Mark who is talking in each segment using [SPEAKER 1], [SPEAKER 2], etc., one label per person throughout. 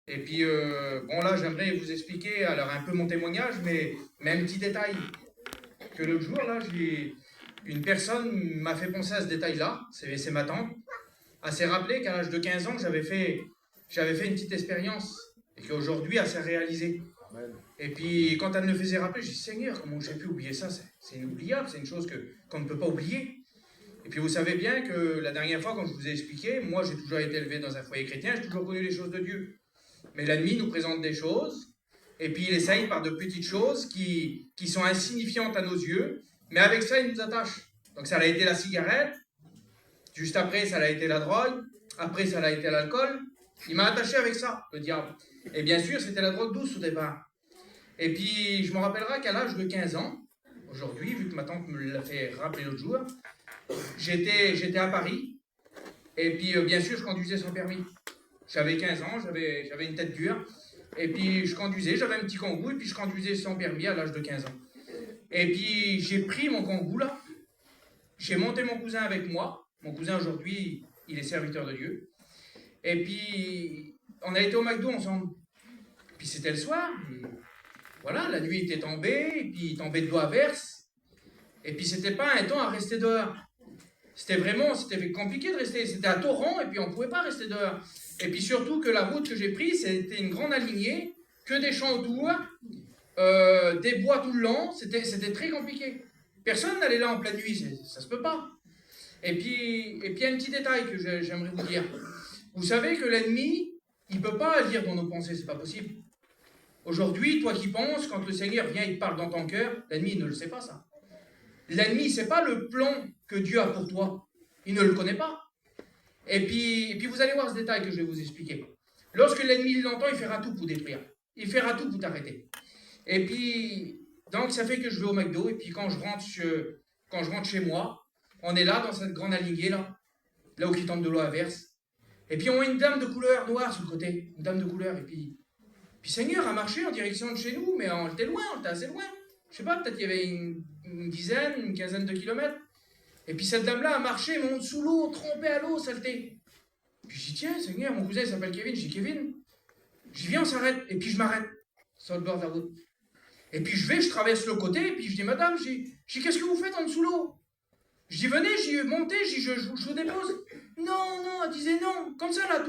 [SPEAKER 1] Et puis, bon là, j'aimerais vous expliquer, alors un peu mon témoignage, mais un petit détail. Que l'autre jour, là, une personne m'a fait penser à ce détail-là, c'est ma tante. Elle s'est rappelé qu'à l'âge de 15 ans, j'avais fait une petite expérience et qu'aujourd'hui, elle s'est réalisée. Et puis, quand elle me le faisait rappeler, je dis Seigneur, comment j'ai pu oublier ça? C'est inoubliable, c'est une chose qu'on ne peut pas oublier. Et puis, vous savez bien que la dernière fois, quand je vous ai expliqué, moi, j'ai toujours été élevé dans un foyer chrétien, j'ai toujours connu les choses de Dieu. Mais l'ennemi nous présente des choses, et puis il essaye par de petites choses qui sont insignifiantes à nos yeux, mais avec ça, il nous attache. Donc ça a été la cigarette, juste après, ça a été la drogue, après, ça a été l'alcool. Il m'a attaché avec ça, le diable. Et bien sûr, c'était la drogue douce au départ. Et puis, je me rappellerai qu'à l'âge de 15 ans, aujourd'hui, vu que ma tante me l'a fait rappeler l'autre jour, j'étais à Paris, et puis, bien sûr, je conduisais sans permis. J'avais 15 ans, j'avais une tête dure. Et puis je conduisais, j'avais un petit kangou, et puis je conduisais sans permis à l'âge de 15 ans. Et puis j'ai pris mon kangou là, j'ai monté mon cousin avec moi. Mon cousin aujourd'hui, il est serviteur de Dieu. Et puis on a été au McDo ensemble. Puis c'était le soir, et voilà, la nuit était tombée, et puis il tombait de l'eau à verse. Et puis c'était pas un temps à rester dehors. C'était compliqué de rester. C'était à torrent et puis on ne pouvait pas rester dehors. Et puis surtout que la route que j'ai prise, c'était une grande alignée, que des champs autour, des bois tout le long. C'était très compliqué. Personne n'allait là en pleine nuit, ça se peut pas. Et puis il y a un petit détail que j'aimerais vous dire. Vous savez que l'ennemi, il ne peut pas lire dans nos pensées, c'est pas possible. Aujourd'hui, toi qui penses, quand le Seigneur vient, il te parle dans ton cœur, l'ennemi ne le sait pas ça. L'ennemi, c'est pas le plan que Dieu a pour toi. Il ne le connaît pas. Et puis vous allez voir ce détail que je vais vous expliquer. Lorsque l'ennemi l'entend, il fera tout pour détruire. Il fera tout pour t'arrêter. Et puis, donc ça fait que je vais au McDo, et puis quand je rentre chez moi, on est là, dans cette grande alignée, là où il tombe de l'eau à verse. Et puis on a une dame de couleur noire sur le côté, une dame de couleur, et puis Seigneur a marché en direction de chez nous, mais on était loin, on était assez loin. Je sais pas, peut-être qu'il y avait une dizaine, une quinzaine de kilomètres. Et puis cette dame-là a marché, monte sous l'eau, trempée à l'eau, saleté. Puis je dis, tiens, Seigneur, mon cousin il s'appelle Kevin. Je dis, Kevin, j'y viens, on s'arrête. Et puis je m'arrête sur le bord de la route. Et puis je traverse le côté, et puis je dis, madame, je dis, qu'est-ce que vous faites en dessous de l'eau? Je dis, venez, j'y montez, je vous dépose. Non, non, elle disait non, comme ça là,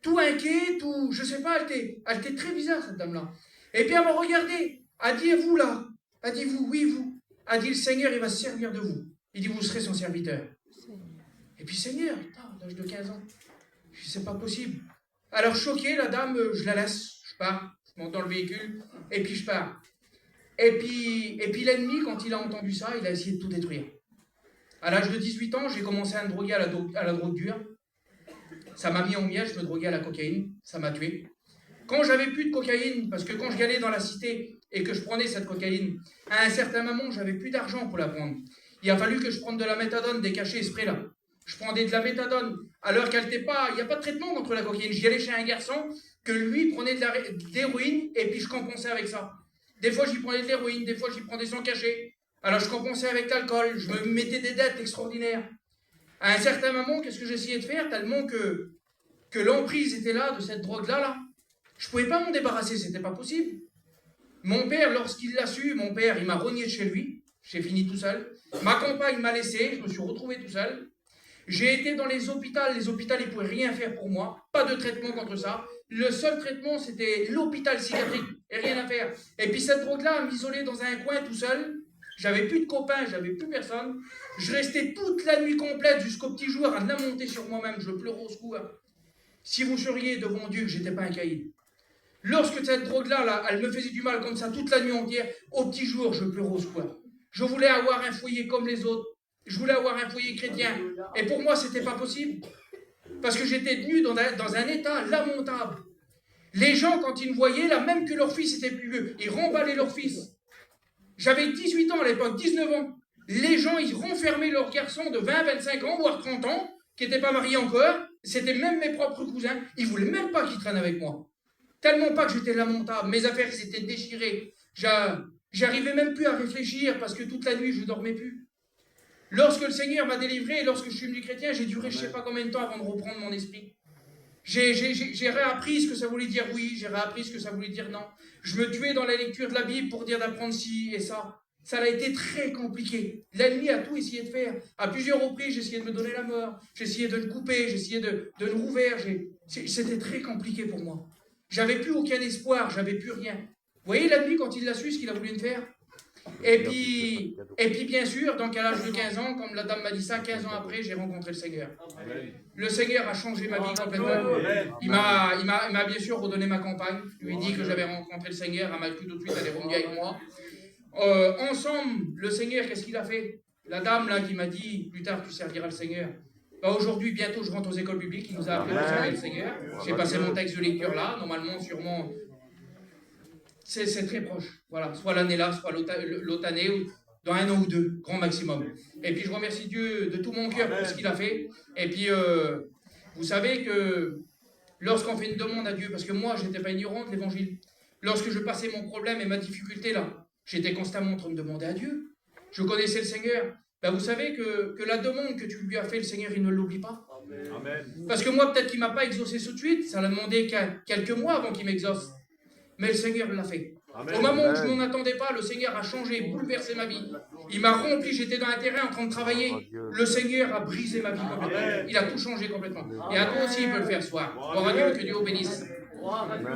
[SPEAKER 1] tout inquiet, tout, je sais pas, elle était très bizarre cette dame-là. Et puis elle m'a regardé, elle dit, et vous là? Elle dit, vous, oui, vous. Elle dit, le Seigneur, il va se servir de vous. Il dit, vous serez son serviteur. Et puis, Seigneur, à l'âge de 15 ans, je dis, c'est pas possible. Alors, choqué, la dame, je la laisse, je pars, je monte dans le véhicule, et puis je pars. Et puis l'ennemi, quand il a entendu ça, il a essayé de tout détruire. À l'âge de 18 ans, j'ai commencé à me droguer à la drogue dure. Ça m'a mis en miel, je me droguais à la cocaïne, ça m'a tué. Quand j'avais plus de cocaïne, parce que quand je galais dans la cité et que je prenais cette cocaïne, à un certain moment, j'avais plus d'argent pour la prendre. Il a fallu que je prenne de la méthadone, des cachets spray là. Je prenais de la méthadone, alors qu'elle n'était pas, il n'y a pas de traitement contre la cocaïne. J'y allais chez un garçon que lui prenait de l'héroïne et puis je compensais avec ça. Des fois, j'y prenais de l'héroïne, des fois, j'y prenais sans cachet. Alors, je compensais avec l'alcool, je me mettais des dettes extraordinaires. À un certain moment, qu'est-ce que j'essayais de faire tellement que l'emprise était là de cette drogue-là. Je ne pouvais pas m'en débarrasser, c'était pas possible. Mon père, lorsqu'il l'a su, mon père, il m'a rogné de chez lui. J'ai fini tout seul. Ma compagne m'a laissé, je me suis retrouvé tout seul. J'ai été dans les hôpitaux ils ne pouvaient rien faire pour moi. Pas de traitement contre ça. Le seul traitement, c'était l'hôpital psychiatrique. Et rien à faire. Et puis cette drogue-là, m'isolait dans un coin tout seul. J'avais plus de copains, j'avais plus personne. Je restais toute la nuit complète jusqu'au petit jour à la monter sur moi-même. Je pleurais au secours. Si vous seriez devant Dieu que j'étais pas un caïd. Lorsque cette drogue-là, elle me faisait du mal comme ça toute la nuit entière, au petit jour, je pleurais au secours. Je voulais avoir un foyer comme les autres. Je voulais avoir un foyer chrétien. Et pour moi, c'était pas possible. Parce que j'étais tenu dans un état lamentable. Les gens, quand ils me voyaient, là, même que leur fils était plus vieux, ils remballaient leur fils. J'avais 18 ans à l'époque, 19 ans. Les gens, ils renfermaient leurs garçons de 20, 25 ans, voire 30 ans, qui n'étaient pas mariés encore. C'était même mes propres cousins. Ils ne voulaient même pas qu'ils traînent avec moi. Tellement pas que j'étais lamentable. Mes affaires s'étaient déchirées. J'arrivais même plus à réfléchir parce que toute la nuit, je ne dormais plus. Lorsque le Seigneur m'a délivré et lorsque je suis devenu chrétien, j'ai duré je ne sais pas combien de temps avant de reprendre mon esprit. J'ai réappris ce que ça voulait dire oui, j'ai réappris ce que ça voulait dire non. Je me tuais dans la lecture de la Bible pour dire d'apprendre ci et ça. Ça a été très compliqué. L'ennemi a tout essayé de faire. À plusieurs reprises, j'ai essayé de me donner la mort. J'ai essayé de le couper. J'ai essayé de le rouvrir. C'était très compliqué pour moi. J'avais plus aucun espoir. J'avais plus rien. Vous voyez l'ennemi quand il l'a su ce qu'il a voulu me faire. Et puis, bien sûr, donc à l'âge de 15 ans, comme la dame m'a dit ça, 15 ans après, j'ai rencontré le Seigneur. Le Seigneur a changé ma vie complètement. Il m'a bien sûr redonné ma compagne. Je lui ai dit que j'avais rencontré le Seigneur. Elle m'a pris tout de suite, elle est revenue avec moi. Ensemble, le Seigneur, qu'est-ce qu'il a fait? La dame là qui m'a dit, plus tard tu serviras le Seigneur. Aujourd'hui, bientôt, je rentre aux écoles publiques. Il nous a appelé à servir le Seigneur. J'ai passé mon texte de lecture là. Normalement, sûrement, c'est très proche. Voilà, soit l'année là, soit l'autre année, ou dans 1 an ou 2, grand maximum. Et puis je remercie Dieu de tout mon cœur pour ce qu'il a fait. Et puis, vous savez que lorsqu'on fait une demande à Dieu, parce que moi, je n'étais pas ignorant de l'évangile, lorsque je passais mon problème et ma difficulté là, j'étais constamment en train de demander à Dieu. Je connaissais le Seigneur. Ben, vous savez que la demande que tu lui as fait, le Seigneur, il ne l'oublie pas. Amen. Parce que moi, peut-être qu'il ne m'a pas exaucé tout de suite. Ça l'a demandé quelques mois avant qu'il m'exauce. Mais le Seigneur l'a fait. Amen. Au moment où je ne m'en attendais pas, le Seigneur a changé, bouleversé ma vie. Il m'a rempli, j'étais dans un terrain en train de travailler. Le Seigneur a brisé ma vie complètement. Amen. Il a tout changé complètement. Et à toi aussi, il peut le faire ce soir. Gloire à Dieu, que Dieu vous bénisse. Amen.